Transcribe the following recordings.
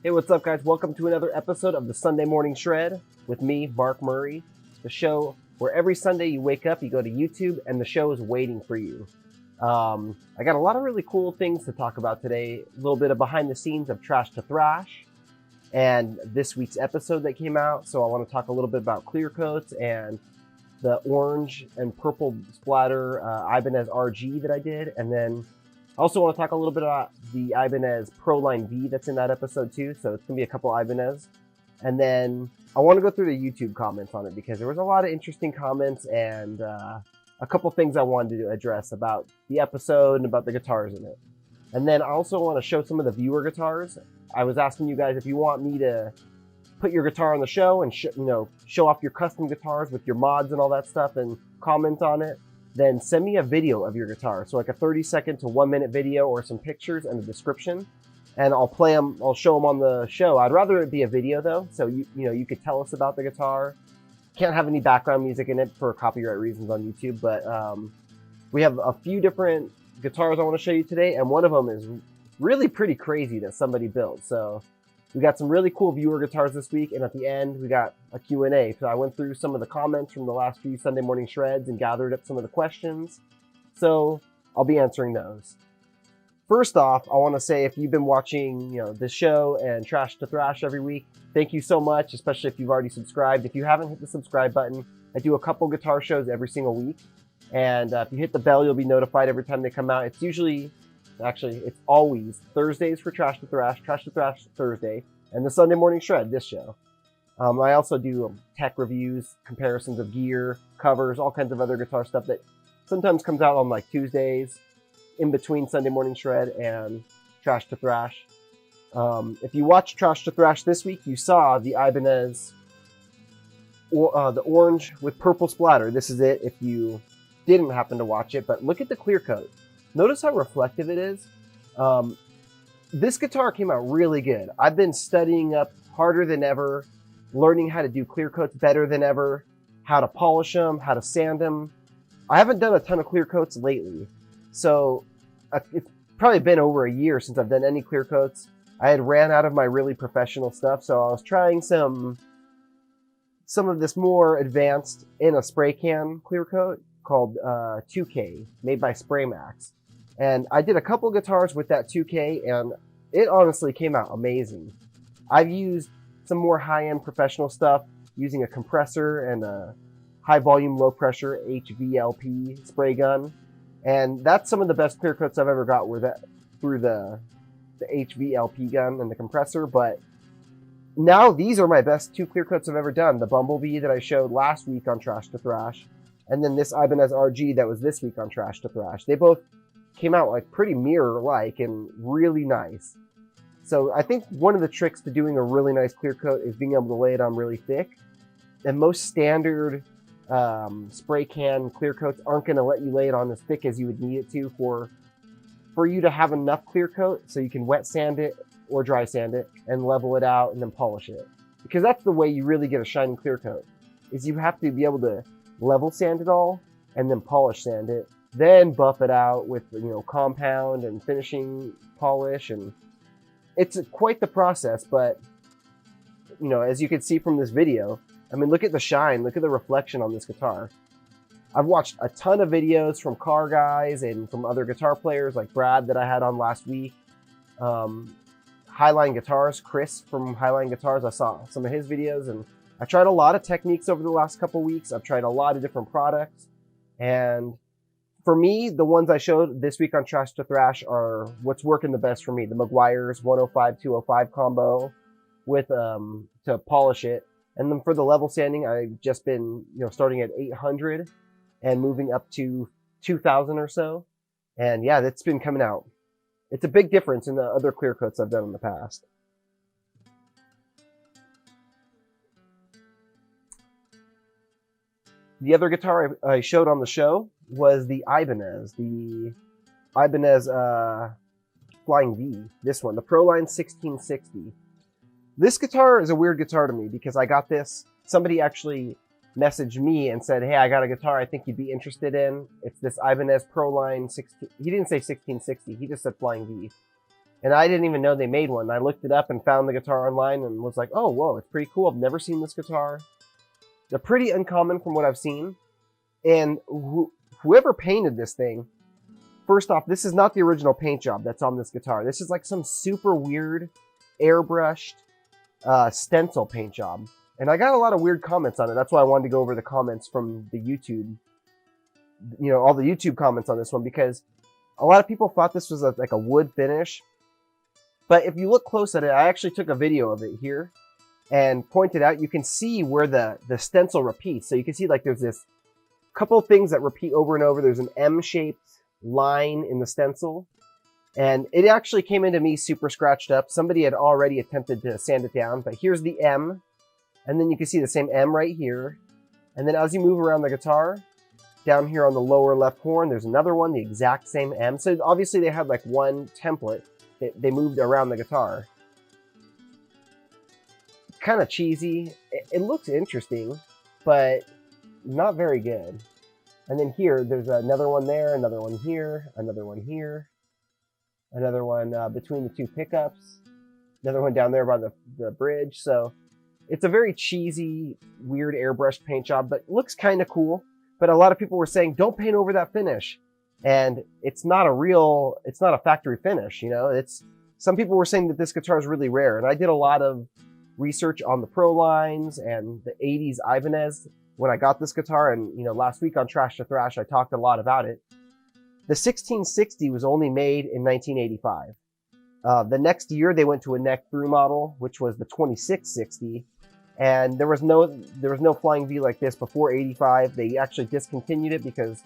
Hey, what's up, guys? Welcome to another episode of the Sunday Morning Shred with me, Mark Murray, the show where every Sunday you wake up, you go to YouTube, and the show is waiting for you. I got a lot of really cool things to talk about today. A little bit of behind the scenes of Trash to Thrash and this week's episode that came out. So I want to talk a little bit about clear coats and the orange and purple splatter Ibanez RG that I did, and then I also want to talk a little bit about the Ibanez Pro Line V that's in that episode too. So it's going to be a couple Ibanez. And then I want to go through the YouTube comments on it because there was a lot of interesting comments and a couple things I wanted to address about the episode and about the guitars in it. And then I also want to show some of the viewer guitars. I was asking you guys if you want me to put your guitar on the show and show off your custom guitars with your mods and all that stuff and comment on it. Then send me a video of your guitar. So like a 30-second to 1-minute video or some pictures and a description. And I'll play them, I'll show them on the show. I'd rather it be a video though. So you could tell us about the guitar. Can't have any background music in it for copyright reasons on YouTube. But we have a few different guitars I want to show you today. And one of them is really pretty crazy that somebody built. So we got some really cool viewer guitars this week, and at the end, we got a Q&A. So I went through some of the comments from the last few Sunday morning shreds and gathered up some of the questions. So I'll be answering those. First off, I want to say if you've been watching, this show and Trash to Thrash every week, thank you so much, especially if you've already subscribed. If you haven't hit the subscribe button, I do a couple guitar shows every single week. And if you hit the bell, you'll be notified every time they come out. It's always Thursdays for Trash to Thrash Thursday, and the Sunday Morning Shred, this show. I also do tech reviews, comparisons of gear, covers, all kinds of other guitar stuff that sometimes comes out on like Tuesdays, in between Sunday Morning Shred and Trash to Thrash. If you watched Trash to Thrash this week, you saw the Ibanez, the orange with purple splatter. This is it if you didn't happen to watch it, but look at the clear coat. Notice how reflective it is. This guitar came out really good. I've been studying up harder than ever, learning how to do clear coats better than ever, how to polish them, how to sand them. I haven't done a ton of clear coats lately, so it's probably been over a year since I've done any clear coats. I had ran out of my really professional stuff, so I was trying some of this more advanced in a spray can clear coat called 2K, made by Spraymax. And I did a couple guitars with that 2K, and it honestly came out amazing. I've used some more high-end professional stuff using a compressor and a high-volume, low-pressure HVLP spray gun. And that's some of the best clear coats I've ever got were through the HVLP gun and the compressor. But now these are my best two clear coats I've ever done. The Bumblebee that I showed last week on Trash to Thrash, and then this Ibanez RG that was this week on Trash to Thrash. They both came out like pretty mirror-like and really nice. So I think one of the tricks to doing a really nice clear coat is being able to lay it on really thick. And most standard spray can clear coats aren't going to let you lay it on as thick as you would need it to for you to have enough clear coat so you can wet sand it or dry sand it and level it out and then polish it. Because that's the way you really get a shiny clear coat, is you have to be able to level sand it all and then polish sand it, then buff it out with compound and finishing polish, and it's quite the process. But as you can see from this video, I mean, look at the shine, look at the reflection on this guitar. I've watched a ton of videos from car guys and from other guitar players like Brad that I had on last week, Highline Guitars, Chris from Highline Guitars. I saw some of his videos, and I tried a lot of techniques over the last couple weeks. I've tried a lot of different products, and for me, the ones I showed this week on Trash to Thrash are what's working the best for me. The Meguiar's 105-205 combo with to polish it. And then for the level sanding, I've just been starting at 800 and moving up to 2000 or so. And yeah, that's been coming out. It's a big difference in the other clear coats I've done in the past. The other guitar I showed on the show was the Ibanez Flying V, this one, the Pro Line 1660. This guitar is a weird guitar to me because I got this, somebody actually messaged me and said, hey, I got a guitar I think you'd be interested in. It's this Ibanez Pro Line 16, he didn't say 1660, he just said Flying V. And I didn't even know they made one. I looked it up and found the guitar online and was like, oh, whoa, it's pretty cool. I've never seen this guitar. They're pretty uncommon from what I've seen. And whoever painted this thing, first off, this is not the original paint job that's on this guitar. This is like some super weird airbrushed stencil paint job. And I got a lot of weird comments on it. That's why I wanted to go over the comments from the YouTube, you know, all the YouTube comments on this one, because a lot of people thought this was like a wood finish. But if you look close at it, I actually took a video of it here and pointed out, you can see where the stencil repeats. So you can see like there's this couple of things that repeat over and over. There's an M-shaped line in the stencil. And it actually came into me super scratched up. Somebody had already attempted to sand it down, but here's the M. And then you can see the same M right here. And then as you move around the guitar, down here on the lower left horn, there's another one, the exact same M. So obviously they had like one template that they moved around the guitar. Kind of cheesy. It looks interesting, but not very good. And then here, there's another one there, another one here, another one here, another one between the two pickups, another one down there by the bridge. So it's a very cheesy, weird airbrush paint job, but looks kind of cool. But a lot of people were saying, don't paint over that finish. And it's not a factory finish, you know? Some people were saying that this guitar is really rare. And I did a lot of research on the Pro lines and the 80s Ibanez when I got this guitar. And, you know, last week on Trash to Thrash, I talked a lot about it. The 1660 was only made in 1985. The next year, they went to a neck through model, which was the 2660. And there was no flying V like this before 85. They actually discontinued it because,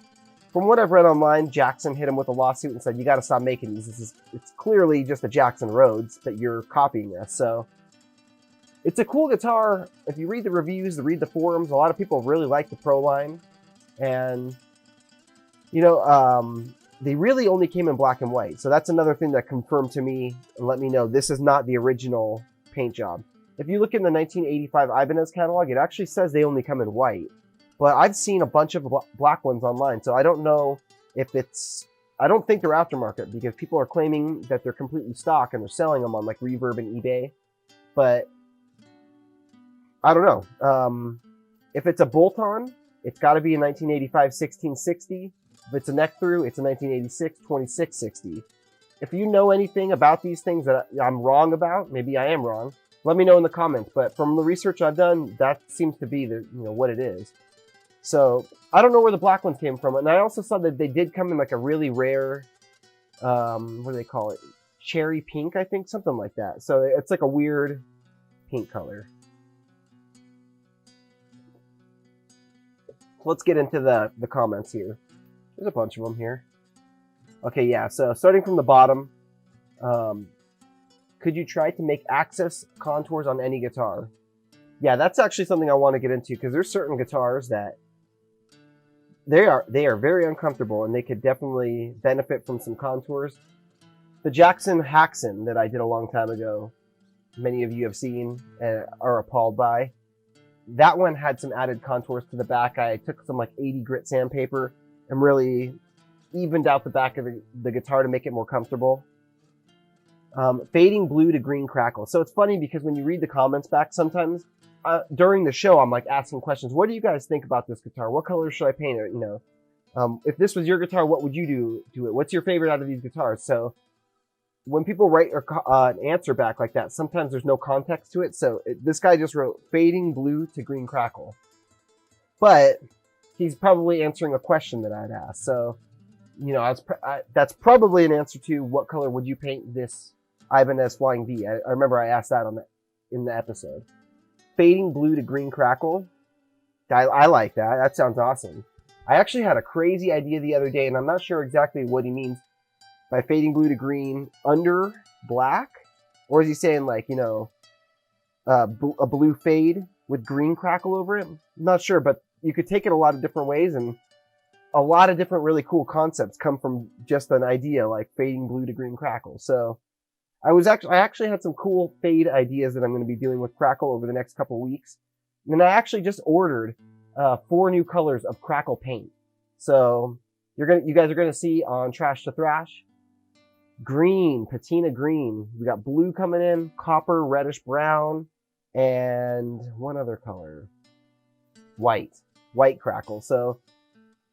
from what I've read online, Jackson hit him with a lawsuit and said, you got to stop making these. It's clearly just a Jackson Rhodes that you're copying this. So it's a cool guitar. If you read the reviews, read the forums, a lot of people really like the Pro line. And, you know, they really only came in black and white. So that's another thing that confirmed to me and let me know this is not the original paint job. If you look in the 1985 Ibanez catalog, it actually says they only come in white. But I've seen a bunch of black ones online, so I don't know if I don't think they're aftermarket because people are claiming that they're completely stock and they're selling them on like Reverb and eBay. But I don't know. If it's a bolt-on, it's got to be a 1985 1660. If it's a neck through, it's a 1986 2660. If you know anything about these things that I'm wrong about, maybe I am wrong, let me know in the comments. But from the research I've done, that seems to be what it is. So I don't know where the black ones came from. And I also saw that they did come in like a really rare, what do they call it? Cherry pink, I think, something like that. So it's like a weird pink color. Let's get into the comments here. There's a bunch of them here. Okay, yeah, so starting from the bottom, could you try to make access contours on any guitar? Yeah, that's actually something I want to get into because there's certain guitars that they are very uncomfortable and they could definitely benefit from some contours. The Jackson Haxon that I did a long time ago, many of you have seen and are appalled by. That one had some added contours to the back. I took some like 80 grit sandpaper and really evened out the back of the guitar to make it more comfortable. Fading blue to green crackle. So it's funny because when you read the comments back sometimes, during the show, I'm like asking questions. What do you guys think about this guitar? What color should I paint it? You know, if this was your guitar, what would you do to it? What's your favorite out of these guitars? So when people write an answer back like that, sometimes there's no context to it. So this guy just wrote fading blue to green crackle. But he's probably answering a question that I'd asked. So, you know, that's probably an answer to what color would you paint this Ibanez Flying V. I remember I asked that in the episode. Fading blue to green crackle. I like that. That sounds awesome. I actually had a crazy idea the other day, and I'm not sure exactly what he means by fading blue to green under black. Or is he saying like, you know, a blue fade with green crackle over it? I'm not sure, but you could take it a lot of different ways, and a lot of different really cool concepts come from just an idea like fading blue to green crackle. So I actually had some cool fade ideas that I'm going to be doing with crackle over the next couple weeks. And I actually just ordered 4 new colors of crackle paint. So you guys are going to see on Trash to Thrash green, patina green. We got blue coming in, copper, reddish brown, and one other color. White crackle. So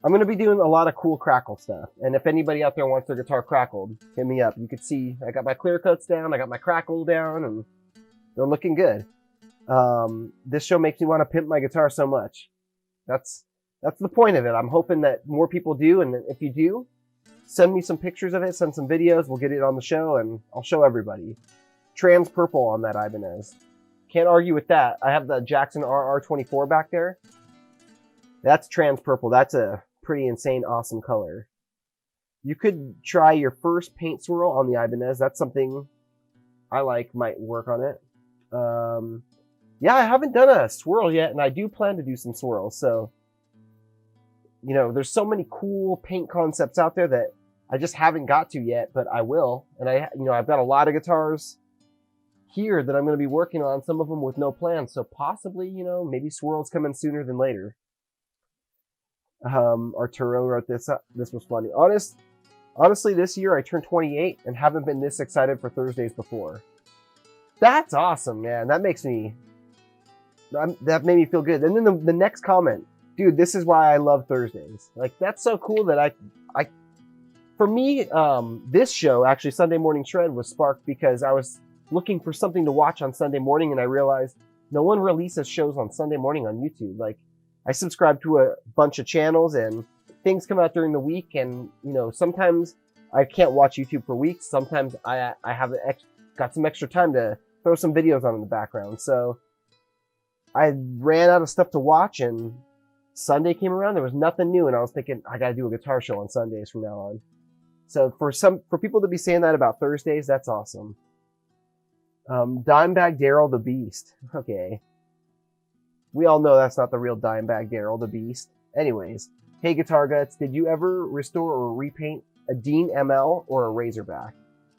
I'm going to be doing a lot of cool crackle stuff. And if anybody out there wants their guitar crackled, hit me up. You can see I got my clear coats down, I got my crackle down, and they're looking good. This show makes me want to pimp my guitar so much. That's the point of it. I'm hoping that more people do, and if you do, send me some pictures of it, send some videos, we'll get it on the show, and I'll show everybody. Trans purple on that Ibanez. Can't argue with that. I have the Jackson RR24 back there. That's trans purple. That's a pretty insane, awesome color. You could try your first paint swirl on the Ibanez. That's something I like, might work on it. Yeah, I haven't done a swirl yet, and I do plan to do some swirls, so you know, there's so many cool paint concepts out there that I just haven't got to yet, but I will. And I've got a lot of guitars here that I'm going to be working on, some of them with no plans. So possibly, maybe swirls come in sooner than later. Arturo wrote this up. This was funny. Honestly, this year I turned 28 and haven't been this excited for Thursdays before. That's awesome, man. That made me feel good. And then the next comment. Dude, this is why I love Thursdays. Like, that's so cool that for me, this show, actually, Sunday Morning Shred, was sparked because I was looking for something to watch on Sunday morning, and I realized no one releases shows on Sunday morning on YouTube. Like, I subscribe to a bunch of channels, and things come out during the week, and, sometimes I can't watch YouTube for weeks. Sometimes I have got some extra time to throw some videos on in the background. So I ran out of stuff to watch, and Sunday came around, there was nothing new, and I was thinking, I gotta do a guitar show on Sundays from now on. So for people to be saying that about Thursdays, that's awesome. Dimebag Darrell the Beast. Okay. We all know that's not the real Dimebag Darrell the Beast. Anyways, hey Guitar Guts, did you ever restore or repaint a Dean ML or a Razorback?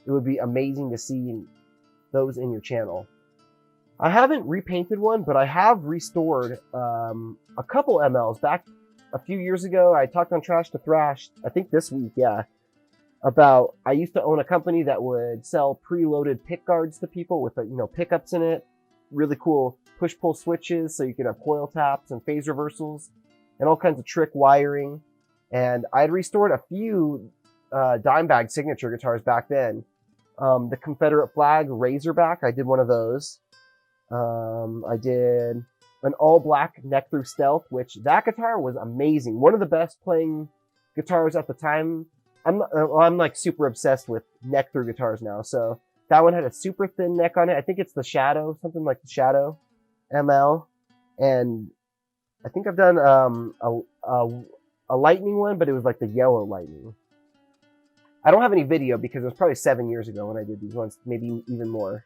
It would be amazing to see those in your channel. I haven't repainted one, but I have restored a couple MLs. Back a few years ago, I talked on Trash to Thrash, I think this week, yeah, about I used to own a company that would sell preloaded pick guards to people with, pickups in it, really cool push-pull switches so you could have coil taps and phase reversals and all kinds of trick wiring. And I'd restored a few Dimebag signature guitars back then. The Confederate flag Razorback, I did one of those. I did an all black neck through stealth, which that guitar was amazing. One of the best playing guitars at the time. I'm like super obsessed with neck through guitars now. So that one had a super thin neck on it. I think it's the Shadow, something like the Shadow ML. And I think I've done a lightning one, but it was like the yellow lightning. I don't have any video because it was probably 7 years ago when I did these ones, maybe even more.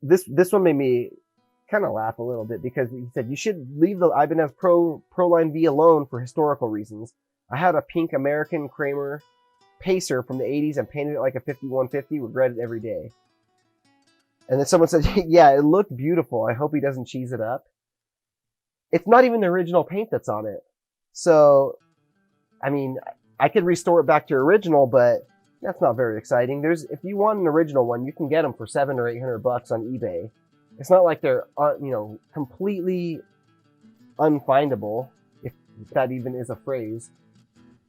This one made me kind of laugh a little bit because he said, you should leave the Ibanez Pro Line V alone for historical reasons. I had a pink American Kramer Pacer from the 80s and painted it like a 5150, regret it every day. And then someone said, yeah, it looked beautiful. I hope he doesn't cheese it up. It's not even the original paint that's on it. So, I mean, I could restore it back to original, but that's not very exciting. If you want an original one, you can get them for $700 or $800 on eBay. It's not like they're, completely unfindable, if that even is a phrase.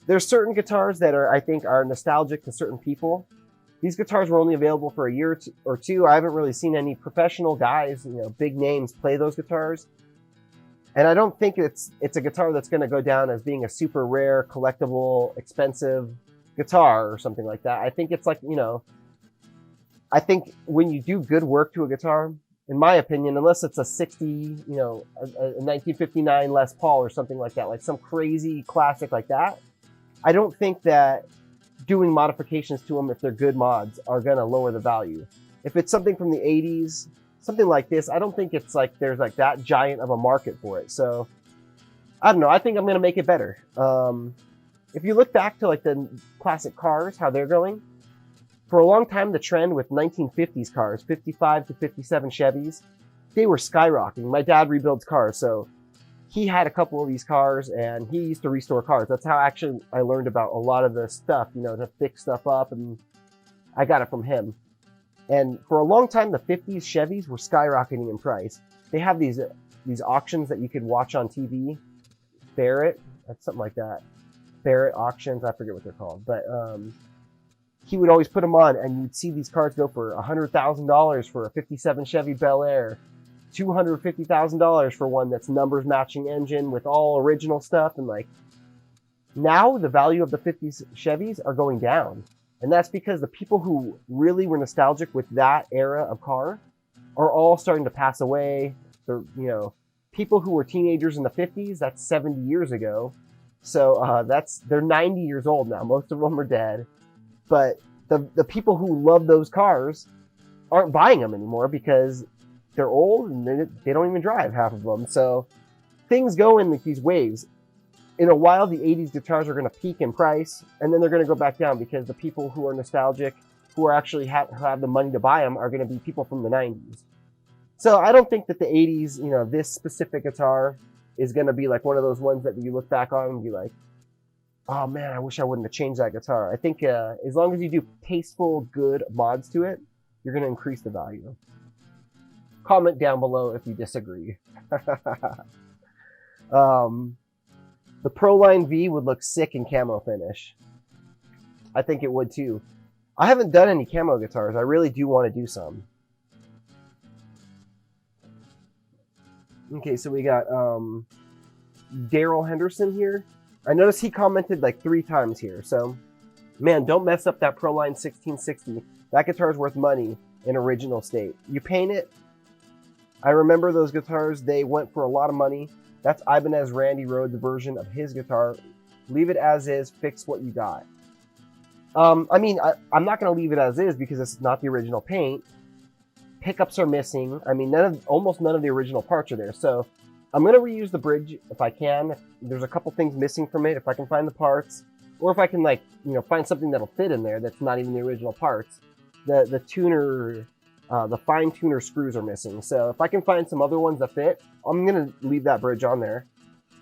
There's certain guitars that I think are nostalgic to certain people. These guitars were only available for a year or two. I haven't really seen any professional guys, big names play those guitars. And I don't think it's a guitar that's going to go down as being a super rare, collectible, expensive guitar or something like that. I think it's like, I think when you do good work to a guitar, in my opinion, unless it's a 60, a 1959 Les Paul or something like that, like some crazy classic like that, I don't think that doing modifications to them, if they're good mods, are going to lower the value. If it's something from the 80s, something like this, I don't think it's like there's like that giant of a market for it. So I don't know. I think I'm going to make it better. If you look back to like the classic cars, how they're going, for a long time, the trend with 1950s cars, 55 to 57 Chevys, they were skyrocketing. My dad rebuilds cars, so he had a couple of these cars, and he used to restore cars. That's how actually I learned about a lot of the stuff, to fix stuff up, and I got it from him. And for a long time, the 50s Chevys were skyrocketing in price. They have these auctions that you could watch on TV. Barrett, that's something like that. Barrett auctions, I forget what they're called. But he would always put them on, and you'd see these cars go for $100,000 for a 57 Chevy Bel Air. $250,000 for one that's numbers matching engine with all original stuff. And like, now the value of the 50s Chevys are going down. And that's because the people who really were nostalgic with that era of car are all starting to pass away. They're, people who were teenagers in the 50s, that's 70 years ago. So they're 90 years old now. Most of them are dead. But the people who love those cars aren't buying them anymore because they're old and they don't even drive, half of them. So things go in these waves. In a while, the 80s guitars are going to peak in price, and then they're going to go back down because the people who are nostalgic, who are actually have the money to buy them, are going to be people from the 90s. So I don't think that the 80s, this specific guitar is going to be like one of those ones that you look back on and be like, oh man, I wish I wouldn't have changed that guitar. I think as long as you do tasteful, good mods to it, you're going to increase the value. Comment down below if you disagree. The Proline V would look sick in camo finish. I think it would too. I haven't done any camo guitars. I really do want to do some. Okay, so we got Daryl Henderson here. I noticed he commented like 3 times here. So, man, don't mess up that Proline 1660. That guitar is worth money in original state. You paint it. I remember those guitars. They went for a lot of money. That's Ibanez Randy Rhoads' version of his guitar. Leave it as is. Fix what you got. I'm not going to leave it as is because it's not the original paint. Pickups are missing. I mean, almost none of the original parts are there. So I'm going to reuse the bridge if I can. There's a couple things missing from it. If I can find the parts, or if I can find something that'll fit in there that's not even the original parts. The tuner, the fine tuner screws are missing. So if I can find some other ones that fit, I'm going to leave that bridge on there.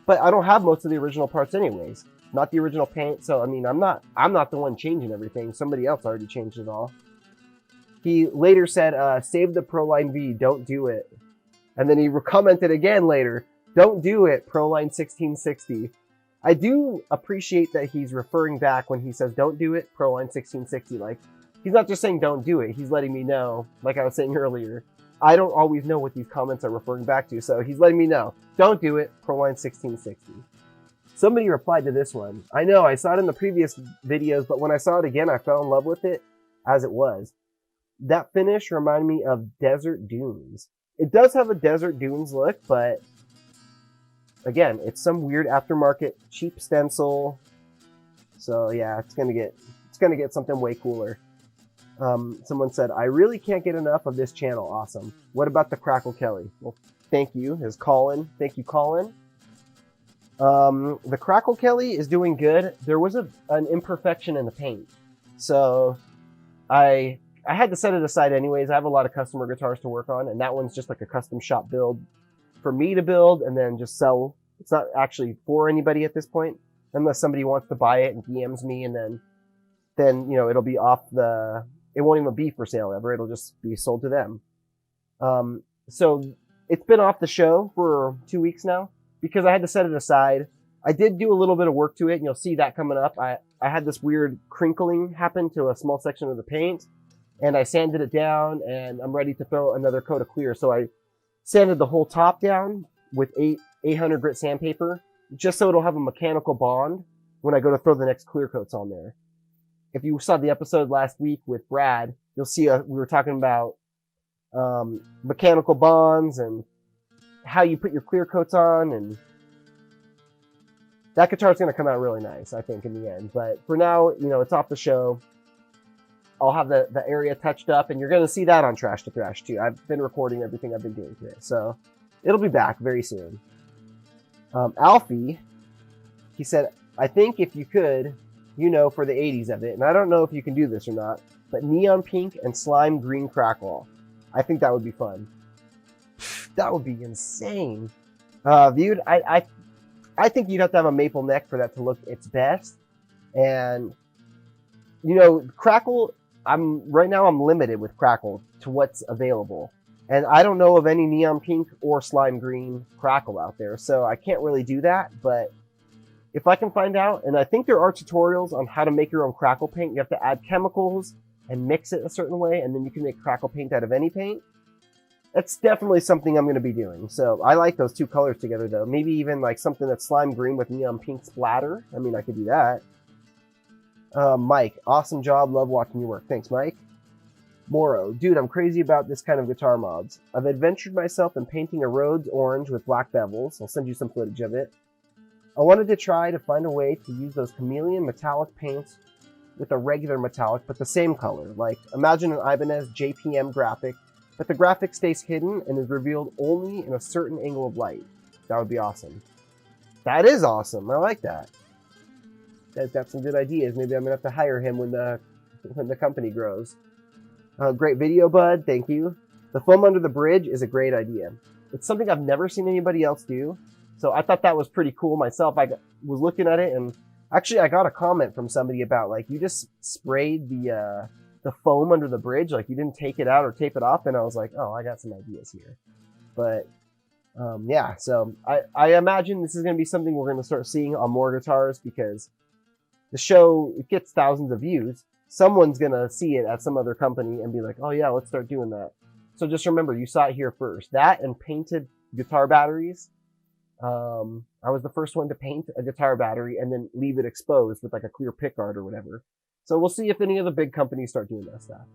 But I don't have most of the original parts anyways. Not the original paint. So, I mean, I'm not the one changing everything. Somebody else already changed it all. He later said, save the Proline V, don't do it. And then he commented again later, don't do it, Proline 1660. I do appreciate that he's referring back when he says, don't do it, Proline 1660. Like, he's not just saying don't do it. He's letting me know, like I was saying earlier. I don't always know what these comments are referring back to. So he's letting me know, don't do it, Proline 1660. Somebody replied to this one. I know, I saw it in the previous videos, but when I saw it again, I fell in love with it as it was. That finish reminded me of Desert Dunes. It does have a Desert Dunes look, but again, it's some weird aftermarket cheap stencil. So yeah, it's gonna get something way cooler. Someone said, I really can't get enough of this channel. Awesome. What about the Crackle Kelly? Well, thank you. Is Colin. Thank you, Colin. The Crackle Kelly is doing good. There was an imperfection in the paint. So I had to set it aside anyways. I have a lot of customer guitars to work on, and that one's just like a custom shop build for me to build and then just sell. It's not actually for anybody at this point, unless somebody wants to buy it and DMs me, and then it'll be off the. It won't even be for sale ever. It'll just be sold to them. So it's been off the show for 2 weeks now because I had to set it aside. I did do a little bit of work to it, and you'll see that coming up. I had this weird crinkling happen to a small section of the paint, and I sanded it down, and I'm ready to throw another coat of clear. So I sanded the whole top down with 800 grit sandpaper, just so it'll have a mechanical bond when I go to throw the next clear coats on there. If you saw the episode last week with Brad, you'll see we were talking about mechanical bonds and how you put your clear coats on, and that guitar is going to come out really nice, I think, in the end. But for now, it's off the show. I'll have the area touched up, and you're going to see that on Trash to Thrash too. I've been recording everything I've been doing today, so it'll be back very soon. Alfie, he said, I think if you could, for the 80s of it, and I don't know if you can do this or not, but neon pink and slime green crackle. I think that would be fun. That would be insane. Viewed, I think you'd have to have a maple neck for that to look its best. And Crackle, right now I'm limited with Crackle to what's available. And I don't know of any neon pink or slime green Crackle out there, so I can't really do that. But if I can find out, and I think there are tutorials on how to make your own Crackle paint. You have to add chemicals and mix it a certain way, and then you can make Crackle paint out of any paint. That's definitely something I'm going to be doing. So I like those two colors together, though. Maybe even like something that's slime green with neon pink splatter. I mean, I could do that. Mike, awesome job. Love watching your work. Thanks, Mike. Moro, dude, I'm crazy about this kind of guitar mods. I've adventured myself in painting a Rhodes orange with black bevels. I'll send you some footage of it. I wanted to try to find a way to use those chameleon metallic paints with a regular metallic, but the same color. Like, imagine an Ibanez JPM graphic, but the graphic stays hidden and is revealed only in a certain angle of light. That would be awesome. That is awesome. I like that. That's got some good ideas. Maybe I'm gonna have to hire him when the company grows. Great video, bud. Thank you. The foam under the bridge is a great idea. It's something I've never seen anybody else do, so I thought that was pretty cool myself. I was looking at it, and actually I got a comment from somebody about, like, you just sprayed the foam under the bridge, like you didn't take it out or tape it off, and I was like, oh, I got some ideas here. But yeah, so I imagine this is going to be something we're going to start seeing on more guitars, because the show, it gets thousands of views. Someone's going to see it at some other company and be like, oh yeah, let's start doing that. So just remember, you saw it here first. That and painted guitar batteries. I was the first one to paint a guitar battery and then leave it exposed with like a clear pickguard or whatever. So we'll see if any of the big companies start doing that stuff.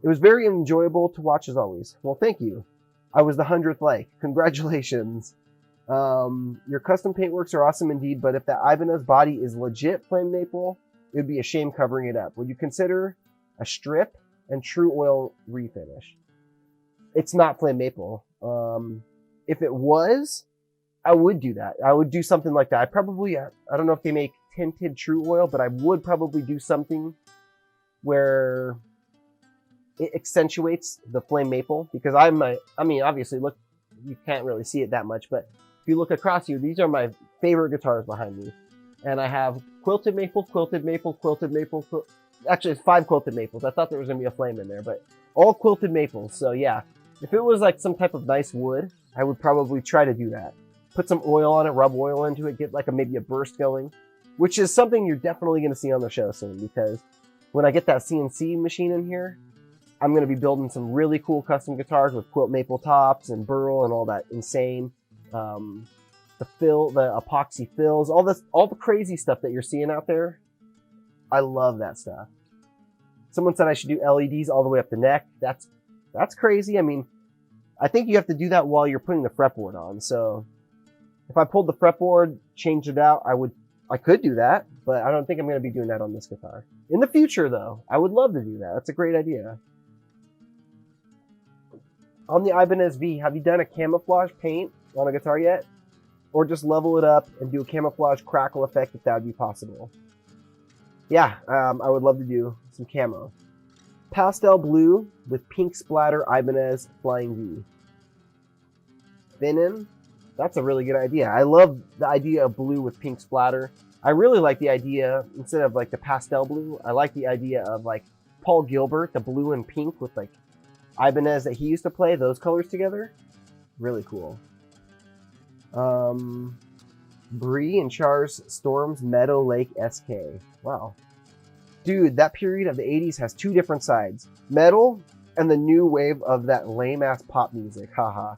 It was very enjoyable to watch as always. Well, thank you. I was the 100th like. Congratulations. Your custom paintworks are awesome indeed, but if the Ibanez body is legit flame maple, it would be a shame covering it up. Would you consider a strip and true oil refinish? It's not flame maple. If it was, I would do that. I would do something like that. I don't know if they make tinted true oil, but I would probably do something where it accentuates the flame maple, because I mean, obviously, look, you can't really see it that much, but if you look across you, these are my favorite guitars behind me. And I have quilted maple, quilted maple, quilted maple. Actually, it's 5 quilted maples. I thought there was going to be a flame in there, but all quilted maples. So yeah, if it was like some type of nice wood, I would probably try to do that. Put some oil on it, rub oil into it, get like maybe a burst going, which is something you're definitely going to see on the show soon, because when I get that CNC machine in here, I'm going to be building some really cool custom guitars with quilt maple tops and burl and all that insane, the epoxy fills, all the crazy stuff that you're seeing out there. I love that stuff. Someone said I should do LEDs all the way up the neck. That's crazy. I mean, I think you have to do that while you're putting the fretboard on. So if I pulled the fretboard, changed it out, I could do that, but I don't think I'm going to be doing that on this guitar. In the future, though, I would love to do that. That's a great idea. On the Ibanez V, have you done a camouflage paint on a guitar yet? Or just level it up and do a camouflage crackle effect if that would be possible. Yeah, I would love to do some camo. Pastel blue with pink splatter Ibanez Flying V. Thin. That's a really good idea. I love the idea of blue with pink splatter. I really like the idea, instead of like the pastel blue, I like the idea of like Paul Gilbert, the blue and pink with like Ibanez that he used to play, those colors together. Really cool. Bree and Char's Storms Meadow Lake SK. Wow. Dude, that period of the 80s has 2 different sides. Metal and the new wave of that lame-ass pop music. Haha.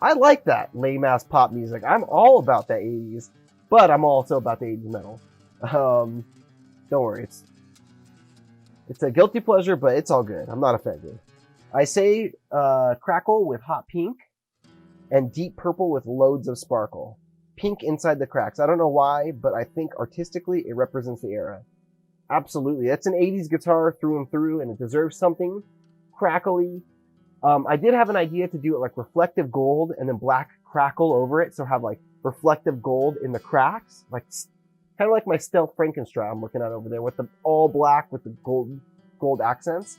I like that lame-ass pop music. I'm all about that 80s, but I'm also about the 80s metal. Don't worry. It's a guilty pleasure, but it's all good. I'm not offended. I say crackle with hot pink and deep purple with loads of sparkle. Pink inside the cracks. I don't know why, but I think artistically it represents the era. Absolutely. That's an 80s guitar through and through, and it deserves something crackly. I did have an idea to do it like reflective gold and then black crackle over it, so have like reflective gold in the cracks, like kind of like my Stealth Frankenstrat I'm looking at over there with the all black with the gold accents.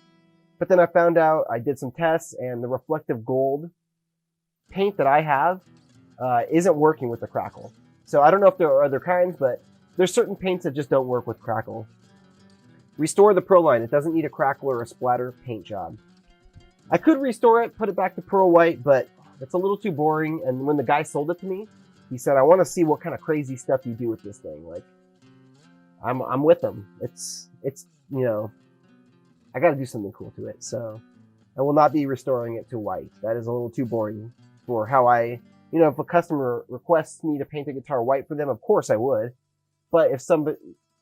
But then I found out, I did some tests, and the reflective gold paint that I have isn't working with the crackle. So I don't know if there are other kinds, but there's certain paints that just don't work with crackle. Restore the Proline. It doesn't need a crackle or a splatter paint job. I could restore it, put it back to pearl white, but it's a little too boring. And when the guy sold it to me, he said, I want to see what kind of crazy stuff you do with this thing. Like, I'm with him. It's you know, I got to do something cool to it. So I will not be restoring it to white. That is a little too boring for how I, you know, if a customer requests me to paint a guitar white for them, of course I would. But if somebody,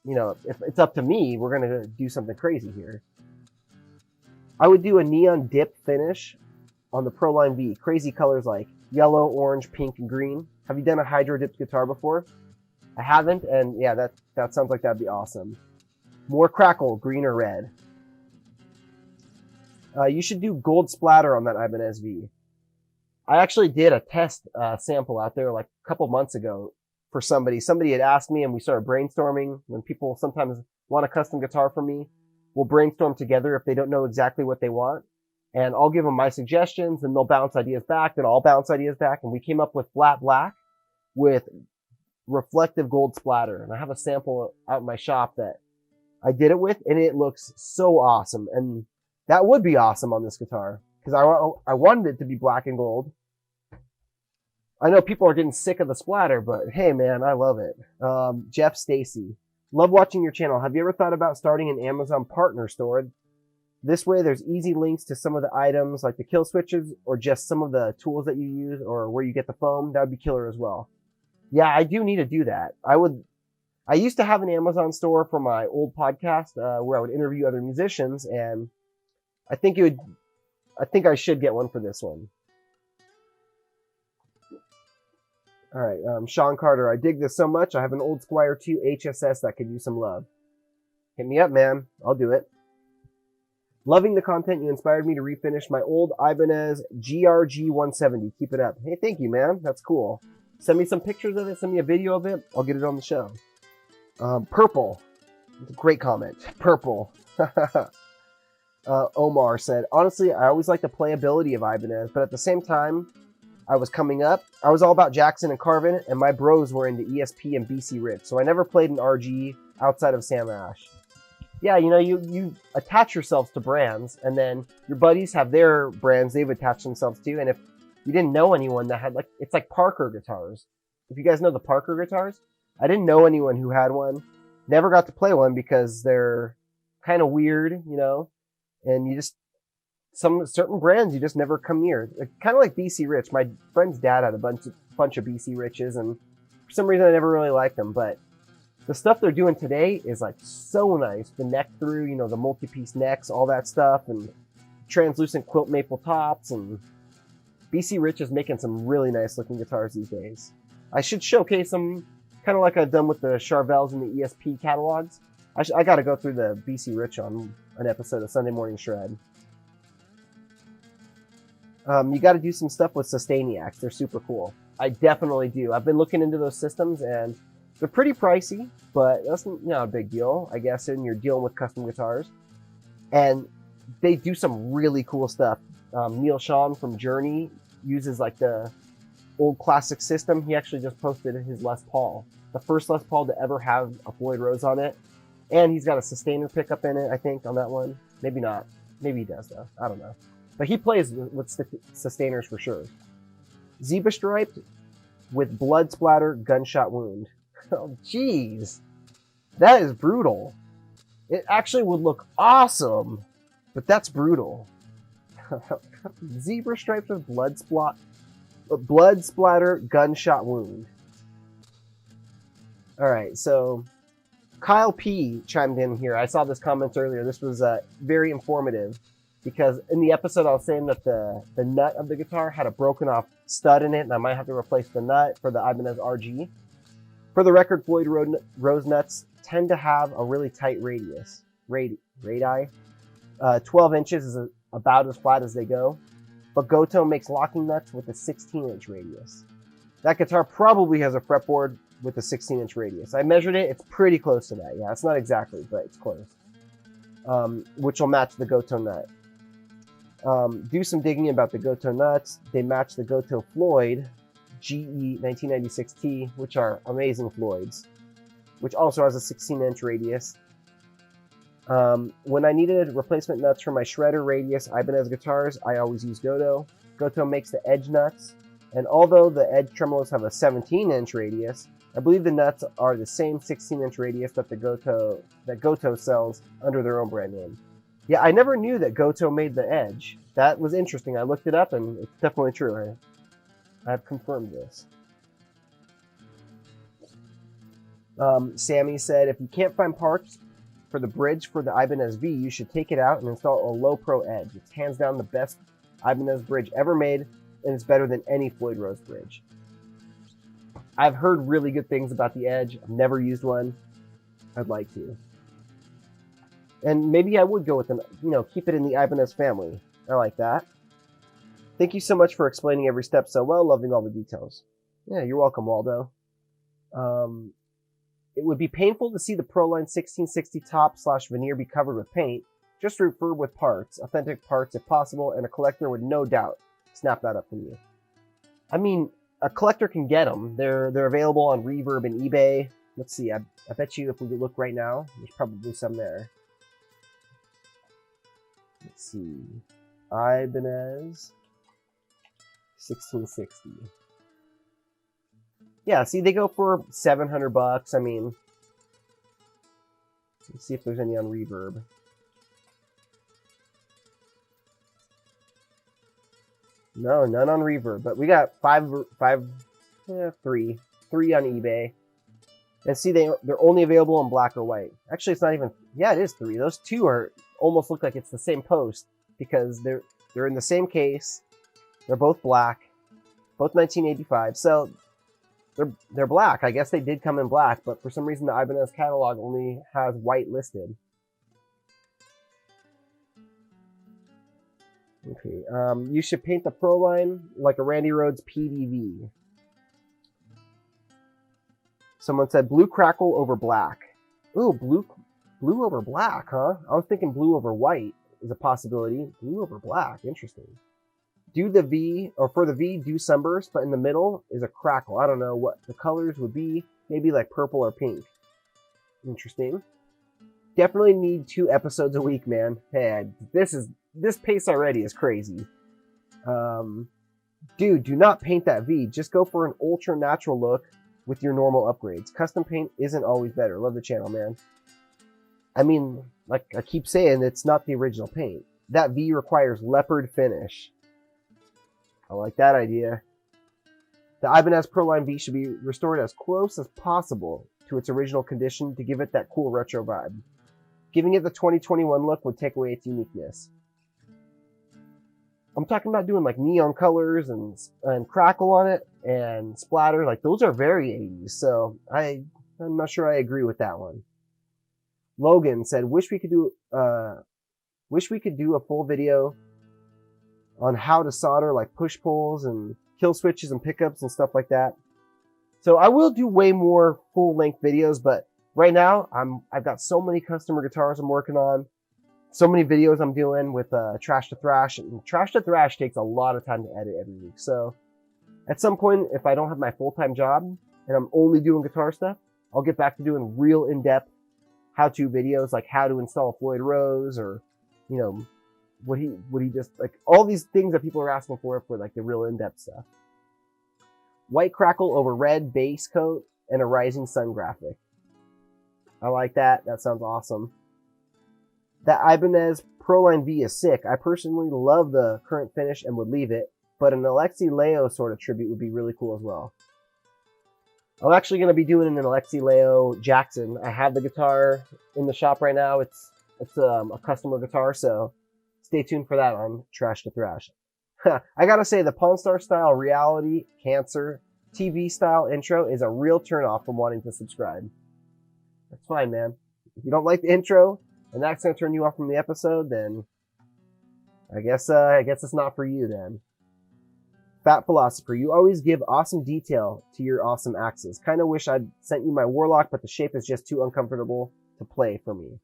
you know, if it's up to me, we're going to do something crazy here. I would do a neon dip finish on the Proline V. Crazy colors like yellow, orange, pink, and green. Have you done a hydro dipped guitar before? I haven't, and yeah, that sounds like that'd be awesome. More crackle, green or red. You should do gold splatter on that Ibanez V. I actually did a test sample out there like a couple months ago for somebody. Somebody had asked me, and we started brainstorming. When people sometimes want a custom guitar from me, we'll brainstorm together if they don't know exactly what they want. And I'll give them my suggestions, and they'll bounce ideas back, then I'll bounce ideas back. And we came up with flat black with reflective gold splatter. And I have a sample out in my shop that I did it with, and it looks so awesome. And that would be awesome on this guitar, because I wanted it to be black and gold. I know people are getting sick of the splatter, but hey, man, I love it. Jeff Stacy. Love watching your channel. Have you ever thought about starting an Amazon partner store? This way, there's easy links to some of the items, like the kill switches, or just some of the tools that you use, or where you get the foam. That would be killer as well. Yeah, I do need to do that. I used to have an Amazon store for my old podcast, where I would interview other musicians, and I think I should get one for this one. All right, Sean Carter. I dig this so much. I have an old Squire 2 HSS that could use some love. Hit me up, man. I'll do it. Loving the content. You inspired me to refinish my old Ibanez GRG 170. Keep it up. Hey, thank you, man. That's cool. Send me some pictures of it. Send me a video of it. I'll get it on the show. Purple. Great comment. Purple. Omar said, honestly, I always like the playability of Ibanez, but at the same time, I was coming up, I was all about Jackson and Carvin, and my bros were into ESP and BC Rich, so I never played an RG outside of Sam Ash. Yeah, you know, you attach yourselves to brands, and then your buddies have their brands they've attached themselves to, and if you didn't know anyone that had, like, it's like Parker guitars. If you guys know the Parker guitars, I didn't know anyone who had one. Never got to play one because they're kind of weird, you know, and you just, some certain brands you just never come near. Kind of like BC Rich. My friend's dad had a bunch of BC Riches, and for some reason I never really liked them, but the stuff they're doing today is like so nice. The neck through, you know, the multi-piece necks, all that stuff, and translucent quilt maple tops, and BC Rich is making some really nice looking guitars these days. I should showcase them, kind of like I've done with the Charvels and the ESP catalogs. I got to go through the BC Rich on an episode of Sunday Morning Shred. You got to do some stuff with Sustainiacs. They're super cool. I definitely do. I've been looking into those systems, and they're pretty pricey, but that's not a big deal, I guess, when you're dealing with custom guitars. And they do some really cool stuff. Neil Sean from Journey uses like the old classic system. He actually just posted his Les Paul, the first Les Paul to ever have a Floyd Rose on it. And he's got a sustainer pickup in it, I think, on that one. Maybe not. Maybe he does, though. I don't know. But he plays with sustainers for sure. Zebra striped with blood splatter gunshot wound. Oh, jeez. That is brutal. It actually would look awesome, but that's brutal. Zebra stripes with blood splatter gunshot wound. All right, so Kyle P chimed in here. I saw this comment earlier. This was very informative because in the episode I was saying that the nut of the guitar had a broken off stud in it, and I might have to replace the nut for the Ibanez RG. For the record, Floyd Rose nuts tend to have a really tight radius. Radii. 12 inches is about as flat as they go. But Goto makes locking nuts with a 16-inch radius. That guitar probably has a fretboard with a 16-inch radius. I measured it. It's pretty close to that. Yeah, it's not exactly, but it's close. Which will match the Goto nut. Do some digging about the Gotoh nuts. They match the Gotoh Floyd GE 1996T, which are amazing Floyds, which also has a 16-inch radius. When I needed replacement nuts for my shredder radius Ibanez guitars, I always use Gotoh. Gotoh makes the edge nuts, and although the edge tremolos have a 17-inch radius, I believe the nuts are the same 16-inch radius that Gotoh sells under their own brand name. Yeah, I never knew that Gotoh made the edge. That was interesting. I looked it up, and it's definitely true. I've confirmed this. Sammy said, if you can't find parts for the bridge for the Ibanez V, you should take it out and install a low pro edge. It's hands down the best Ibanez bridge ever made, and it's better than any Floyd Rose bridge. I've heard really good things about the edge. I've never used one. I'd like to. And maybe I would go with them, keep it in the Ibanez family. I like that. Thank you so much for explaining every step so well, loving all the details. Yeah, you're welcome, Waldo. It would be painful to see the Proline 1660 top/veneer be covered with paint. Just refurb with parts, authentic parts if possible, and a collector would no doubt snap that up from you. I mean, a collector can get them. They're available on Reverb and eBay. Let's see, I bet you if we look right now, there's probably some there. Let's see. Ibanez 1660. Yeah, see, they go for $700. I mean, let's see if there's any on Reverb. No, none on Reverb, but we got three on eBay. And see, they're only available in black or white. Actually, it's not even. Yeah, it is 3. Those 2 are almost look like it's the same post because they're in the same case. They're both black, both 1985. So they're black. I guess they did come in black, but for some reason the Ibanez catalog only has white listed. Okay, you should paint the Proline like a Randy Rhoads PDV. Someone said blue crackle over black. Ooh, blue over black, huh? I was thinking blue over white is a possibility. Blue over black, interesting. Do the V, or for the V, do sunburst, but in the middle is a crackle. I don't know what the colors would be. Maybe like purple or pink. Interesting. Definitely need 2 episodes a week, man. Hey, this pace already is crazy. Dude, do not paint that V. Just go for an ultra natural look with your normal upgrades. Custom paint isn't always better. Love the channel, man. I mean, like I keep saying, it's not the original paint. That V requires leopard finish. I like that idea. The Ibanez Proline V should be restored as close as possible to its original condition to give it that cool retro vibe. Giving it the 2021 look would take away its uniqueness. I'm talking about doing like neon colors and crackle on it and splatter. Like those are very 80s. So I'm not sure I agree with that one. Logan said, wish we could do a full video on how to solder like push pulls and kill switches and pickups and stuff like that. So I will do way more full length videos, but right now I've got so many customer guitars I'm working on. So many videos I'm doing with Trash to Thrash, and Trash to Thrash takes a lot of time to edit every week. So at some point, if I don't have my full-time job and I'm only doing guitar stuff, I'll get back to doing real in-depth how-to videos, like how to install a Floyd Rose, or what he just like all these things that people are asking for like the real in-depth stuff. White crackle over red base coat and a rising sun graphic. I like that. That sounds awesome. That Ibanez Proline V is sick. I personally love the current finish and would leave it, but an Alexi Leo sort of tribute would be really cool as well. I'm actually going to be doing an Alexi Leo Jackson. I have the guitar in the shop right now. It's a customer guitar, so stay tuned for that on Trash to Thrash. I gotta say, the Pawn Star style reality cancer TV style intro is a real turnoff from wanting to subscribe. That's fine, man. If you don't like the intro and that's gonna turn you off from the episode, then I guess it's not for you then. Fat Philosopher, you always give awesome detail to your awesome axes. Kinda wish I'd sent you my Warlock, but the shape is just too uncomfortable to play for me.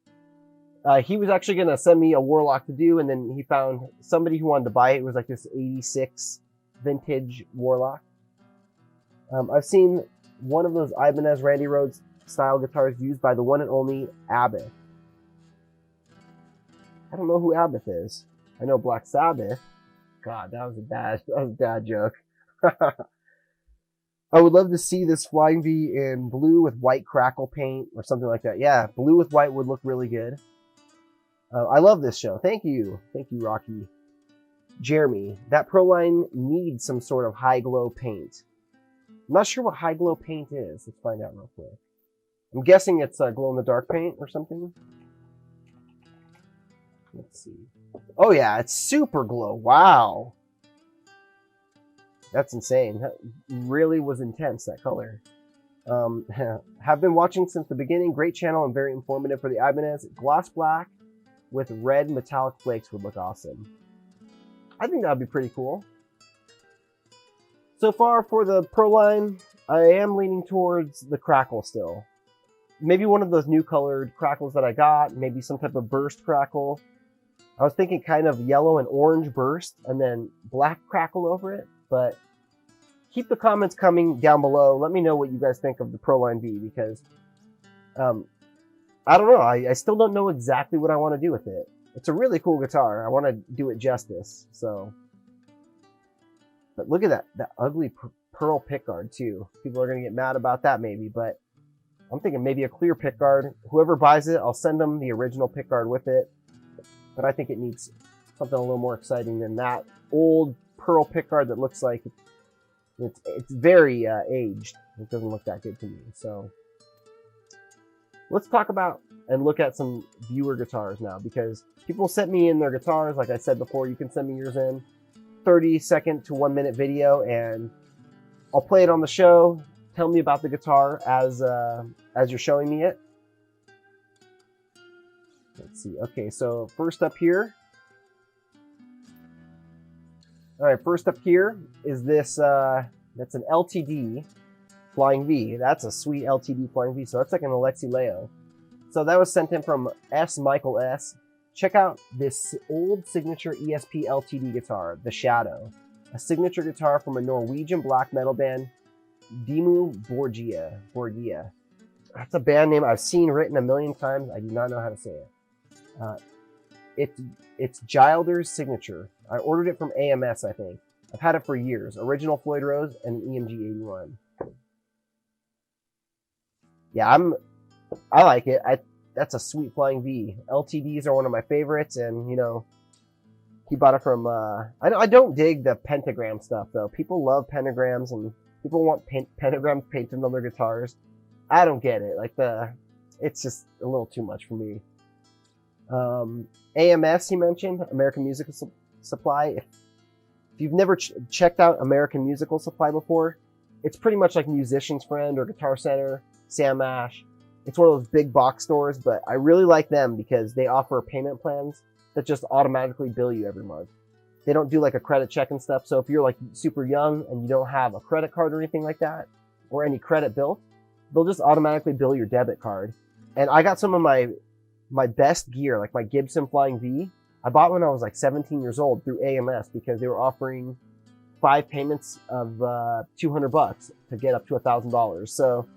He was actually going to send me a Warlock to do, and then he found somebody who wanted to buy it. It was like this 86 vintage Warlock. I've seen one of those Ibanez Randy Rhoads style guitars used by the one and only Abbott. I don't know who Abbott is. I know Black Sabbath. God, that was a bad joke. I would love to see this Flying V in blue with white crackle paint or something like that. Yeah, blue with white would look really good. I love this show. Thank you, Rocky. Jeremy, that Pro line needs some sort of high glow paint. I'm not sure what high glow paint is. Let's find out real quick. I'm guessing it's glow in the dark paint or something. Let's see. Oh yeah, it's super glow. Wow. That's insane. That really was intense, that color. Have been watching since the beginning. Great channel and very informative for the Ibanez. Gloss black with red metallic flakes would look awesome. I think that would be pretty cool. So far for the Pro line, I am leaning towards the crackle still. Maybe one of those new colored crackles that I got, maybe some type of burst crackle. I was thinking kind of yellow and orange burst and then black crackle over it, but keep the comments coming down below. Let me know what you guys think of the Pro Line V, because I don't know. I still don't know exactly what I want to do with it. It's a really cool guitar. I want to do it justice. So, but look at that ugly pearl pickguard too. People are going to get mad about that maybe, but I'm thinking maybe a clear pickguard. Whoever buys it, I'll send them the original pickguard with it. But I think it needs something a little more exciting than that old pearl pickguard that looks like it's very aged. It doesn't look that good to me. So let's talk about and look at some viewer guitars now, because people sent me in their guitars. Like I said before, you can send me yours in 30-second to 1 minute video, and I'll play it on the show. Tell me about the guitar as you're showing me it. Let's see. Okay, so first up here. All right, first up here is this. That's an LTD Flying V. That's a sweet LTD Flying V. So that's like an Alexi Leo. So that was sent in from S. Michael S. Check out this old signature ESP LTD guitar, the Shadow, a signature guitar from a Norwegian black metal band, Dimmu Borgia. That's a band name I've seen written a million times. I do not know how to say it. It's Gilder's signature. I ordered it from AMS, I think. I've had it for years. Original Floyd Rose and an EMG 81. Yeah, I like it. That's a sweet Flying V. LTDs are one of my favorites, and you know, he bought it from. I don't dig the pentagram stuff though. People love pentagrams, and people want pentagrams painted on their guitars. I don't get it. Like it's just a little too much for me. AMS, he mentioned, American Musical Supply. If you've never checked out American Musical Supply before, it's pretty much like Musician's Friend or Guitar Center, Sam Ash. It's one of those big box stores, but I really like them because they offer payment plans that just automatically bill you every month. They don't do like a credit check and stuff. So if you're like super young and you don't have a credit card or anything like that, or any credit bill, they'll just automatically bill your debit card. And I got some of my best gear, like my Gibson Flying V, I bought when I was like 17 years old through AMS because they were offering 5 payments of $200 to get up to $1,000. So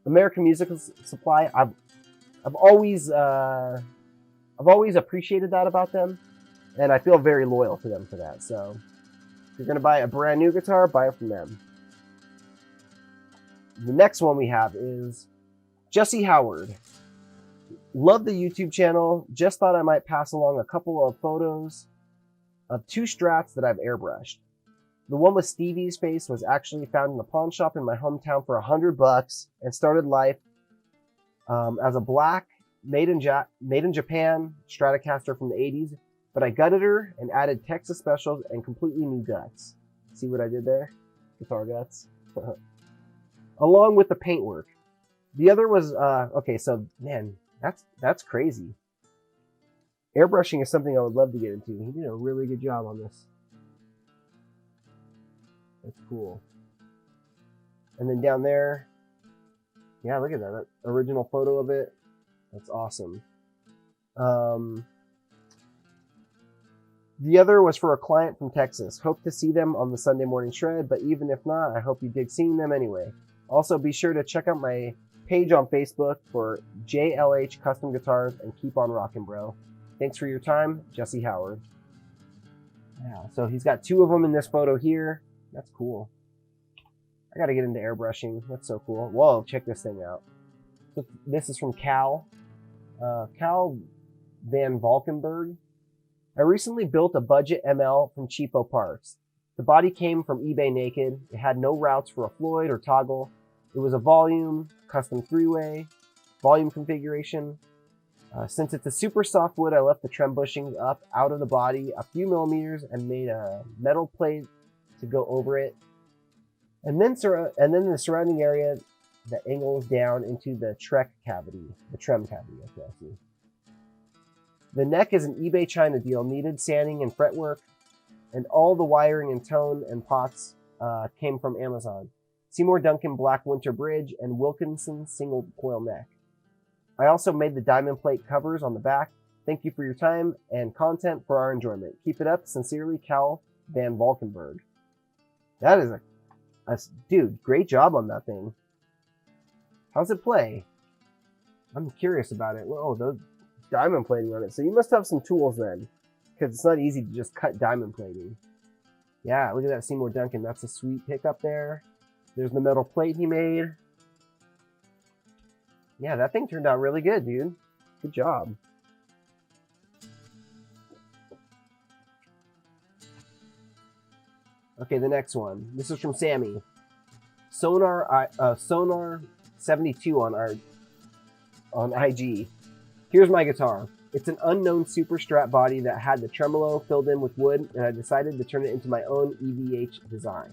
American Musical Supply, I've always appreciated that about them, and I feel very loyal to them for that. So if you're gonna buy a brand new guitar, buy it from them. The next one we have is Jesse Howard. Love the YouTube channel. Just thought I might pass along a couple of photos of 2 Strats that I've airbrushed. The one with Stevie's face was actually found in a pawn shop in my hometown for $100 and started life as a black made in Japan Stratocaster from the 80s, but I gutted her and added Texas specials and completely new guts. See what I did there? Guitar guts. Along with the paintwork. The other was, okay, so man, that's crazy. Airbrushing is something I would love to get into. He did a really good job on this. That's cool. And then down there, yeah, look at that original photo of it. That's awesome. The other was for a client from Texas. Hope to see them on the Sunday morning shred, but even if not, I hope you dig seeing them anyway. Also, be sure to check out my page on Facebook for JLH Custom Guitars and keep on rocking, bro. Thanks for your time, Jesse Howard. Yeah, so he's got 2 of them in this photo here. That's cool. I gotta get into airbrushing. That's so cool. Whoa, check this thing out. So this is from Cal. Cal Van Valkenburg. I recently built a budget ML from cheapo parts. The body came from eBay naked. It had no routes for a Floyd or toggle. It was a volume, custom 3-way, volume configuration. Since it's a super soft wood, I left the trem bushings up out of the body a few millimeters and made a metal plate to go over it. And then the surrounding area that angles down into the trem cavity, okay, I see. The neck is an eBay China deal, needed sanding and fretwork, and all the wiring and tone and pots came from Amazon. Seymour Duncan Black Winter Bridge and Wilkinson single coil neck. I also made the diamond plate covers on the back. Thank you for your time and content for our enjoyment. Keep it up. Sincerely, Cal Van Valkenburg. That is dude, great job on that thing. How's it play? I'm curious about it. Oh, those diamond plating on it. So you must have some tools then, because it's not easy to just cut diamond plating. Yeah, look at that Seymour Duncan. That's a sweet pickup there. There's the metal plate he made. Yeah, that thing turned out really good, dude. Good job. Okay, the next one. This is from Sammy. Sonar 72 on IG. Here's my guitar. It's an unknown super strat body that had the tremolo filled in with wood, and I decided to turn it into my own EVH design.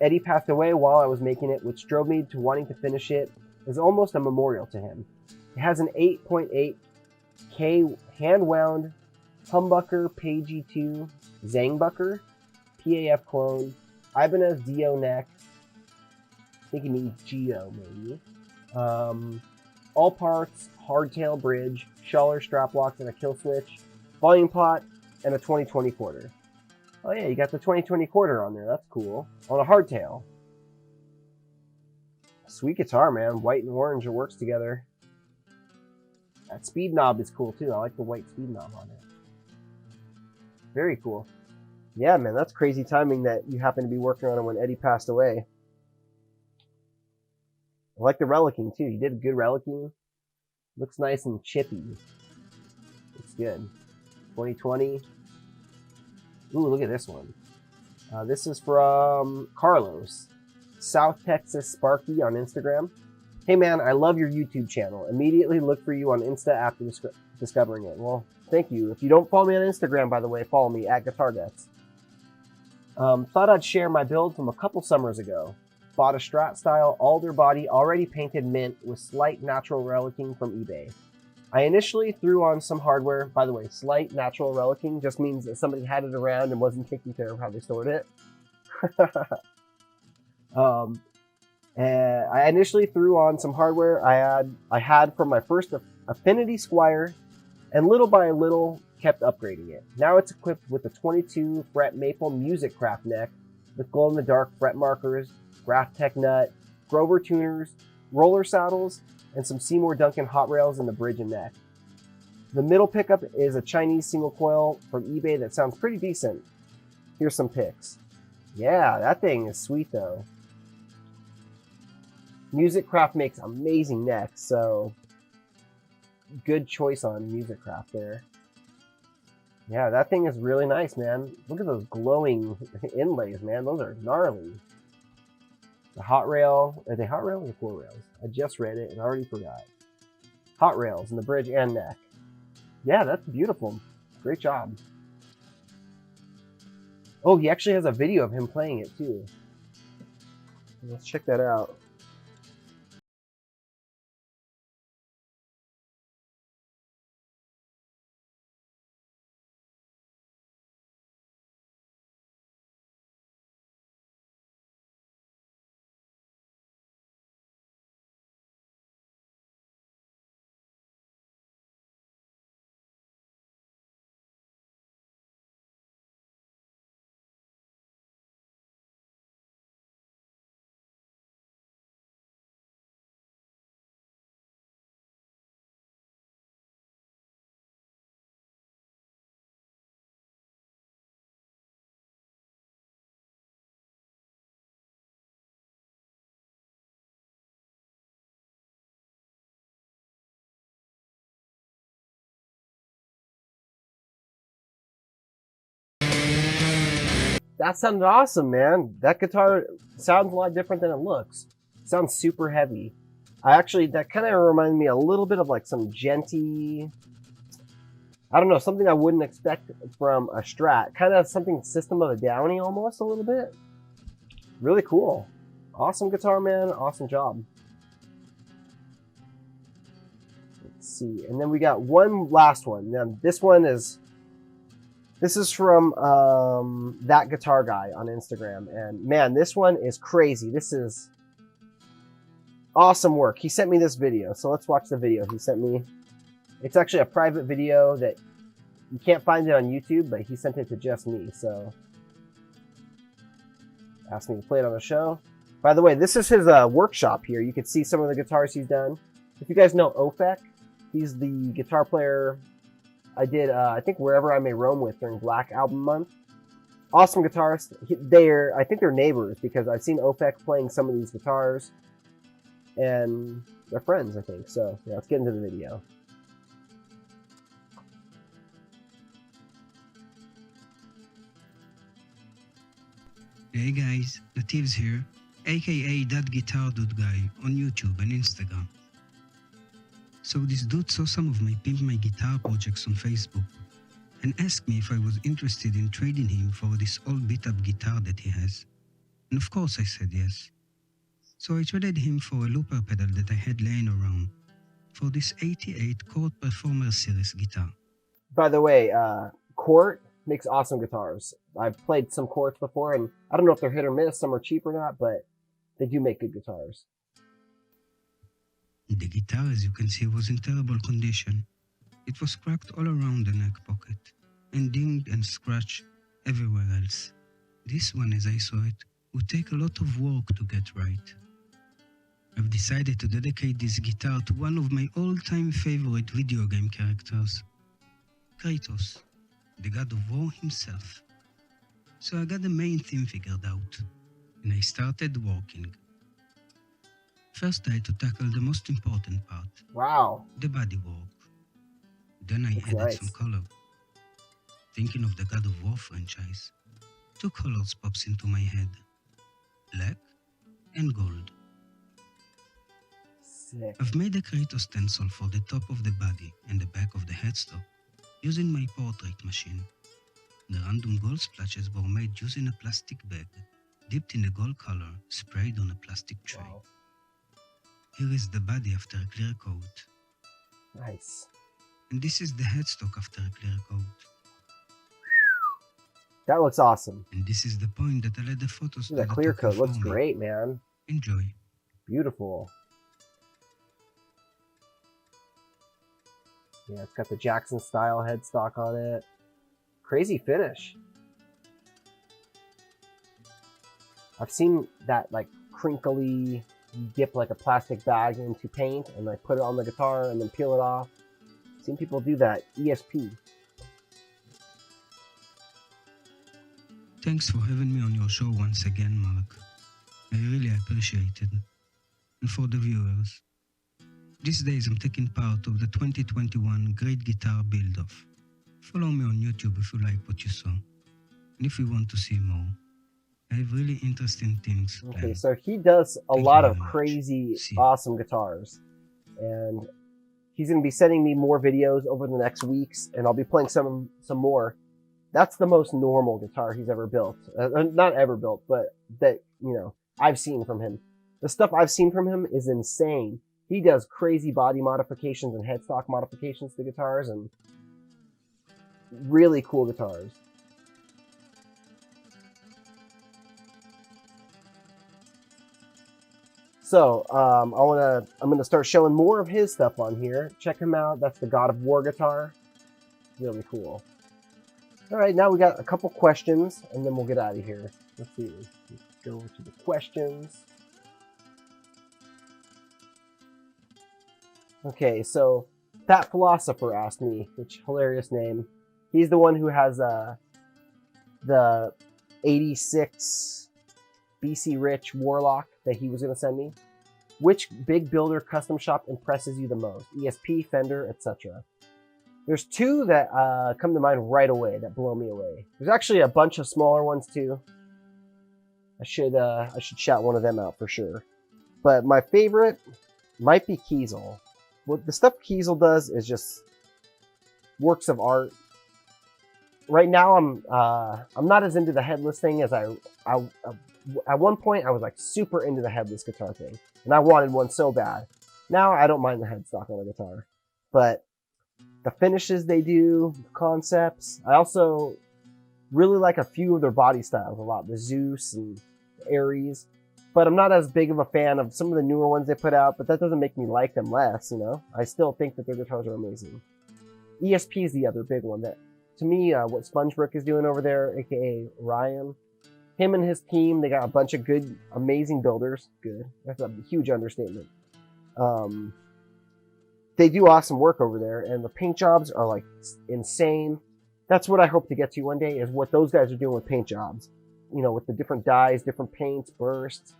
Eddie passed away while I was making it, which drove me to wanting to finish it as almost a memorial to him. It has an 8.8K hand-wound humbucker Pagey 2 Zangbucker, PAF clone, Ibanez Dio neck. I think he means Geo, maybe. All parts, hardtail bridge, Schaller strap locks and a kill switch, volume pot, and a 2020 quarter. Oh yeah, you got the 2020 quarter on there. That's cool. On a hardtail. Sweet guitar, man. White and orange, it works together. That speed knob is cool too. I like the white speed knob on it. Very cool. Yeah, man, that's crazy timing that you happen to be working on it when Eddie passed away. I like the relicking too. You did a good relicking. Looks nice and chippy. Looks good. 2020. Ooh, look at this one. This is from Carlos. South Texas Sparky on Instagram. Hey man, I love your YouTube channel. Immediately look for you on Insta after discovering it. Well, thank you. If you don't follow me on Instagram, by the way, follow me at GuitarGuts. Thought I'd share my build from a couple summers ago. Bought a Strat style alder body already painted mint with slight natural relicking from eBay. I initially threw on some hardware. By the way, slight natural relicking just means that somebody had it around and wasn't taking care of how they stored it. I initially threw on some hardware I had from my first Affinity Squire, and little by little kept upgrading it. Now it's equipped with a 22 fret maple music craft neck with glow-in-the-dark fret markers, Graph Tech nut, Grover tuners, roller saddles, and some Seymour Duncan hot rails in the bridge and neck. The middle pickup is a Chinese single coil from eBay that sounds pretty decent. Here's some pics. Yeah, that thing is sweet though. Music Craft makes amazing necks, so good choice on Music Craft there. Yeah, that thing is really nice, man. Look at those glowing inlays, man. Those are gnarly. The hot rail, are they hot rails or floor rails? I just read it and I already forgot. Hot rails in the bridge and neck. Yeah, that's beautiful. Great job. Oh, he actually has a video of him playing it too. Let's check that out. That sounded awesome, man. That guitar sounds a lot different than it looks. It sounds super heavy. That kind of reminded me a little bit of like some Genty, I don't know, something I wouldn't expect from a Strat. Kind of something System of a Downy almost a little bit. Really cool. Awesome guitar, man. Awesome job. Let's see. And then we got one last one. Now, this is from That Guitar Guy on Instagram. And man, this one is crazy. This is awesome work. He sent me this video. So let's watch the video he sent me. It's actually a private video that you can't find it on YouTube, but he sent it to just me. So asked me to play it on the show. By the way, this is his workshop here. You can see some of the guitars he's done. If you guys know Ofek, he's the guitar player I did, I think, Wherever I May Roam with during Black Album Month. Awesome guitarist. I think they're neighbors because I've seen Ofek playing some of these guitars. And they're friends, I think. So, yeah, let's get into the video. Hey guys, Latif's here, aka That Guitar Dude Guy on YouTube and Instagram. So this dude saw some of my Pimp My Guitar projects on Facebook and asked me if I was interested in trading him for this old beat-up guitar that he has. And of course I said yes. So I traded him for a looper pedal that I had laying around for this 88 Chord Performer Series guitar. By the way, Court makes awesome guitars. I've played some Courts before, and I don't know if they're hit or miss, some are cheap or not, but they do make good guitars. The guitar, as you can see, was in terrible condition. It was cracked all around the neck pocket, and dinged and scratched everywhere else. This one, as I saw it, would take a lot of work to get right. I've decided to dedicate this guitar to one of my all-time favorite video game characters, Kratos, the god of war himself. So I got the main theme figured out, and I started working. First I had to tackle the most important part. Wow. The bodywork. Then I added nice. some color. Thinking of the God of War franchise, 2 colors pops into my head. Black and gold. Sick. I've made a Kratos stencil for the top of the body and the back of the headstock using my portrait machine. The random gold splashes were made using a plastic bag, dipped in a gold color, sprayed on a plastic tray. Wow. Here is the body after a clear coat. Nice. And this is the headstock after a clear coat. That looks awesome. And this is the point that I let the photos That clear coat looks great, man. Enjoy. Beautiful. Yeah, it's got the Jackson style headstock on it. Crazy finish. I've seen that like crinkly, you dip like a plastic bag into paint and like put it on the guitar and then peel it off. I've seen people do that. ESP. Thanks for having me on your show once again, Mark. I really appreciate it. And for the viewers, these days I'm taking part of the 2021 Great Guitar Build-Off. Follow me on YouTube if you like what you saw. And if you want to see more, I have really interesting things planned. Okay, so he does a lot of crazy, awesome guitars. And he's going to be sending me more videos over the next weeks, and I'll be playing some more. That's the most normal guitar he's ever built. Not ever built, but that, you know, I've seen from him. The stuff I've seen from him is insane. He does crazy body modifications and headstock modifications to guitars, and really cool guitars. So, I'm gonna start showing more of his stuff on here. Check him out. That's the God of War guitar. Really cool. All right, now we got a couple questions, and then we'll get out of here. Let's see. Let's go over to the questions. Okay, so Fat Philosopher asked me, which hilarious name. He's the one who has the 86 BC Rich Warlock that he was going to send me. Which big builder custom shop impresses you the most? ESP, Fender, etc. There's two that come to mind right away that blow me away. There's actually a bunch of smaller ones too. I should shout one of them out for sure. But my favorite might be Kiesel. What the stuff Kiesel does is just works of art. Right now, I'm not as into the headless thing as I at one point I was like super into the headless guitar thing, and I wanted one so bad. Now I don't mind the headstock on a guitar, but the finishes they do, the concepts. I also really like a few of their body styles a lot, the Zeus and the Aries. But I'm not as big of a fan of some of the newer ones they put out, but that doesn't make me like them less, you know? I still think that their guitars are amazing. ESP is the other big one that, to me, what Spongebrook is doing over there, aka Ryan, him and his team, they got a bunch of good, amazing builders. Good. That's a huge understatement. They do awesome work over there, and the paint jobs are like insane. That's what I hope to get to one day, is what those guys are doing with paint jobs. You know, with the different dyes, different paints, bursts,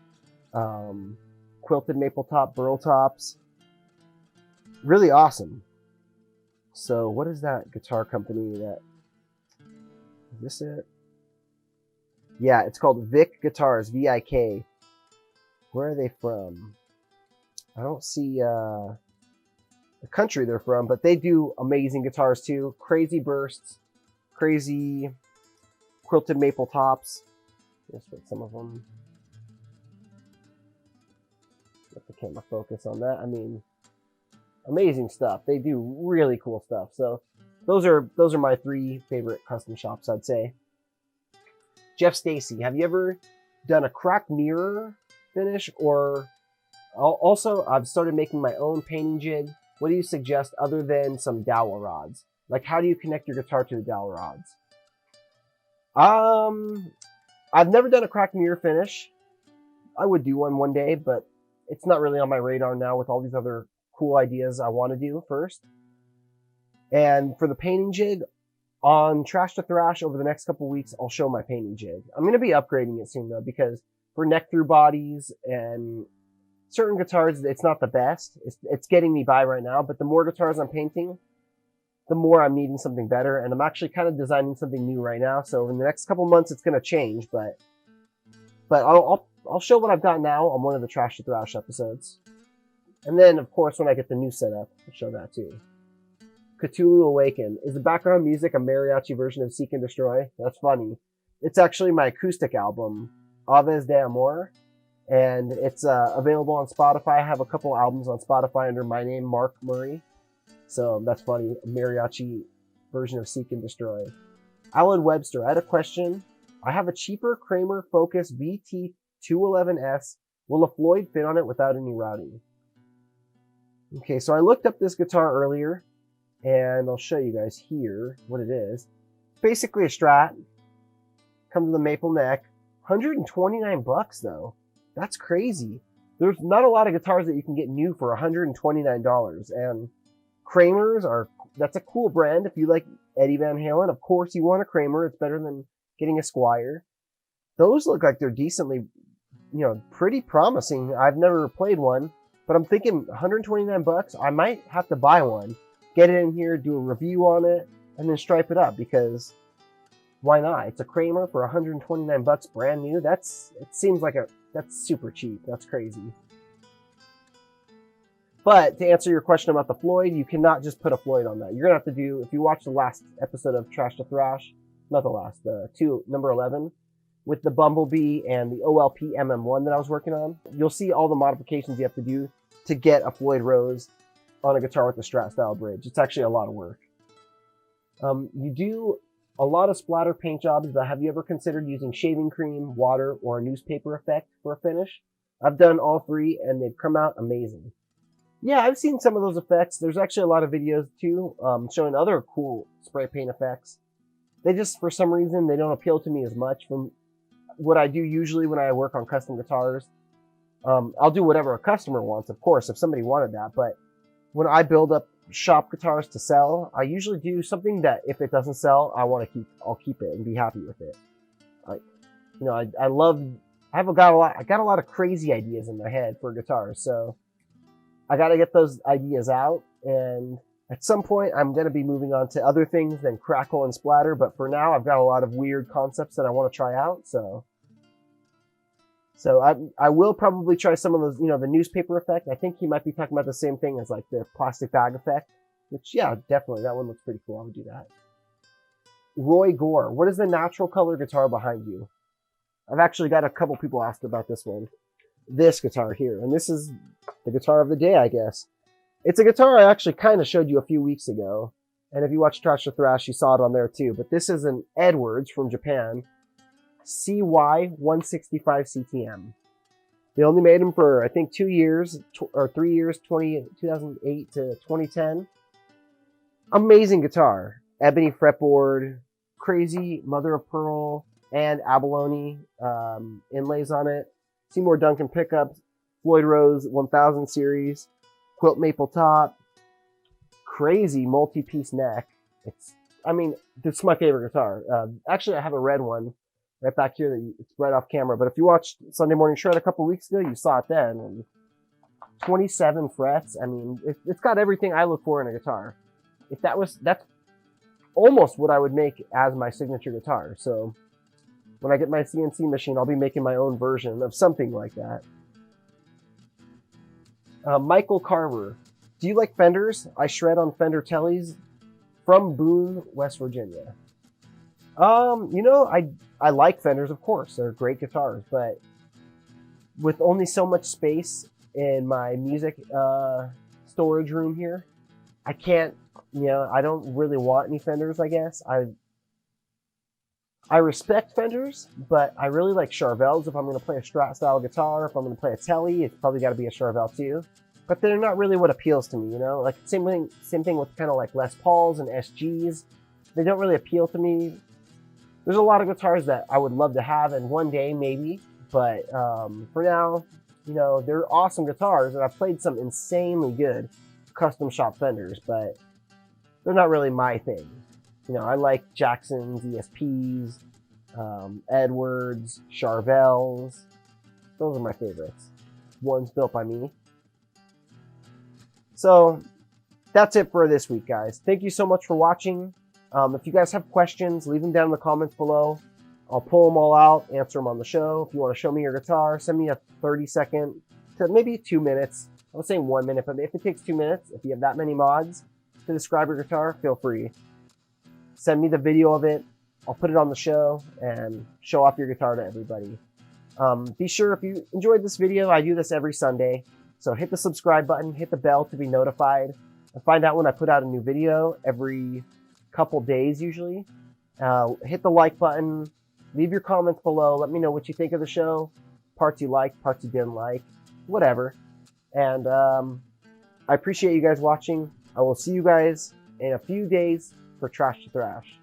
quilted maple top, burl tops. Really awesome. So what is that guitar company that, is this it? Yeah, it's called Vic Guitars, V-I-K. Where are they from? I don't see the country they're from, but they do amazing guitars too. Crazy bursts, crazy quilted maple tops. Just with some of them. Let the camera focus on that. I mean, amazing stuff. They do really cool stuff. So those are my three favorite custom shops, I'd say. Jeff Stacy, have you ever done a cracked mirror finish? Or also, I've started making my own painting jig. What do you suggest other than some dowel rods? Like, how do you connect your guitar to the dowel rods? I've never done a cracked mirror finish. I would do one day, but it's not really on my radar now with all these other cool ideas I want to do first. And for the painting jig, on Trash to Thrash over the next couple weeks, I'll show my painting jig. I'm going to be upgrading it soon though, because for neck through bodies and certain guitars, it's not the best. It's getting me by right now, but the more guitars I'm painting, the more I'm needing something better. And I'm actually kind of designing something new right now. So in the next couple months, it's going to change, but I'll show what I've got now on one of the Trash to Thrash episodes. And then, of course, when I get the new setup, I'll show that too. Cthulhu Awaken. Is the background music a mariachi version of Seek and Destroy? That's funny. It's actually my acoustic album, Aves de Amor, and it's available on Spotify. I have a couple albums on Spotify under my name, Mark Murray. So that's funny, a mariachi version of Seek and Destroy. Alan Webster, I had a question. I have a cheaper Kramer Focus VT211S. Will a Floyd fit on it without any routing? Okay, so I looked up this guitar earlier, and I'll show you guys here what it is. Basically a Strat. Comes with a maple neck. 129 bucks though. That's crazy. There's not a lot of guitars that you can get new for $129, and Kramers that's a cool brand. If you like Eddie Van Halen, of course you want a Kramer. It's better than getting a Squire. Those look like they're decently, pretty promising. I've never played one, but I'm thinking 129 bucks. I might have to buy one, get it in here, do a review on it, and then stripe it up, because why not? It's a Kramer for 129 bucks brand new. It seems like that's super cheap. That's crazy. But to answer your question about the Floyd, you cannot just put a Floyd on that. You're going to have to do, if you watch the last episode of Trash to Thrash, not the last, number 11, with the Bumblebee and the OLP MM1 that I was working on, you'll see all the modifications you have to do to get a Floyd Rose on a guitar with the Strat style bridge. It's actually a lot of work. You do a lot of splatter paint jobs, but have you ever considered using shaving cream, water, or a newspaper effect for a finish? I've done all three, and they've come out amazing. Yeah, I've seen some of those effects. There's actually a lot of videos too, showing other cool spray paint effects. They just, for some reason, they don't appeal to me as much. From what I do usually when I work on custom guitars, I'll do whatever a customer wants, of course, if somebody wanted that. But when I build up shop guitars to sell, I usually do something that if it doesn't sell, I'll keep it and be happy with it. I got a lot of crazy ideas in my head for guitars, so I got to get those ideas out, and At some point, I'm going to be moving on to other things than crackle and splatter, but for now, I've got a lot of weird concepts that I want to try out, so I will probably try some of those, the newspaper effect. I think he might be talking about the same thing as like the plastic bag effect, which, yeah, definitely, that one looks pretty cool. I would do that. Roy Gore, what is the natural color guitar behind you? I've actually got a couple people asked about this one. This guitar here, and this is the guitar of the day, I guess. It's a guitar I actually kind of showed you a few weeks ago, and if you watched Thrash to Thrash, you saw it on there too, but this is an Edwards from Japan, CY165 CTM. They only made them for, I think, 2 years, or 3 years, 2008 to 2010. Amazing guitar. Ebony fretboard, crazy mother of pearl and abalone inlays on it. Seymour Duncan pickups, Floyd Rose 1000 series, quilt maple top, crazy multi-piece neck. This is my favorite guitar. Actually, I have a red one right back here it's right off camera, but if you watched Sunday Morning Shred a couple weeks ago, you saw it then. And 27 frets. It's got everything I look for in a guitar. That's almost what I would make as my signature guitar. So when I get my CNC machine, I'll be making my own version of something like that. Michael Carver, do you like Fenders? I shred on Fender Tellys from Boone, West Virginia. I like Fenders, of course. They're great guitars, but with only so much space in my music storage room here, I can't, I don't really want any Fenders, I guess. I respect Fenders, but I really like Charvels. If I'm going to play a Strat style guitar, if I'm going to play a Telly, it's probably got to be a Charvel too. But they're not really what appeals to me, Like same thing with kind of like Les Pauls and SGs. They don't really appeal to me. There's a lot of guitars that I would love to have, and one day maybe. But for now, they're awesome guitars, and I've played some insanely good custom shop Fenders, but they're not really my thing. I like Jackson's, ESPs, Edwards, Charvels. Those are my favorites. Ones built by me. So that's it for this week, guys. Thank you so much for watching. If you guys have questions, leave them down in the comments below. I'll pull them all out, answer them on the show. If you want to show me your guitar, send me a 30-second to maybe 2 minutes. I was saying 1 minute, but if it takes 2 minutes, if you have that many mods to describe your guitar, feel free. Send me the video of it. I'll put it on the show and show off your guitar to everybody. Be sure, if you enjoyed this video, I do this every Sunday. So hit the subscribe button, hit the bell to be notified, and find out when I put out a new video every couple days usually. Hit the like button, leave your comments below, let me know what you think of the show, parts you liked, parts you didn't like, whatever. And I appreciate you guys watching. I will see you guys in a few days for Thrash to Thrash.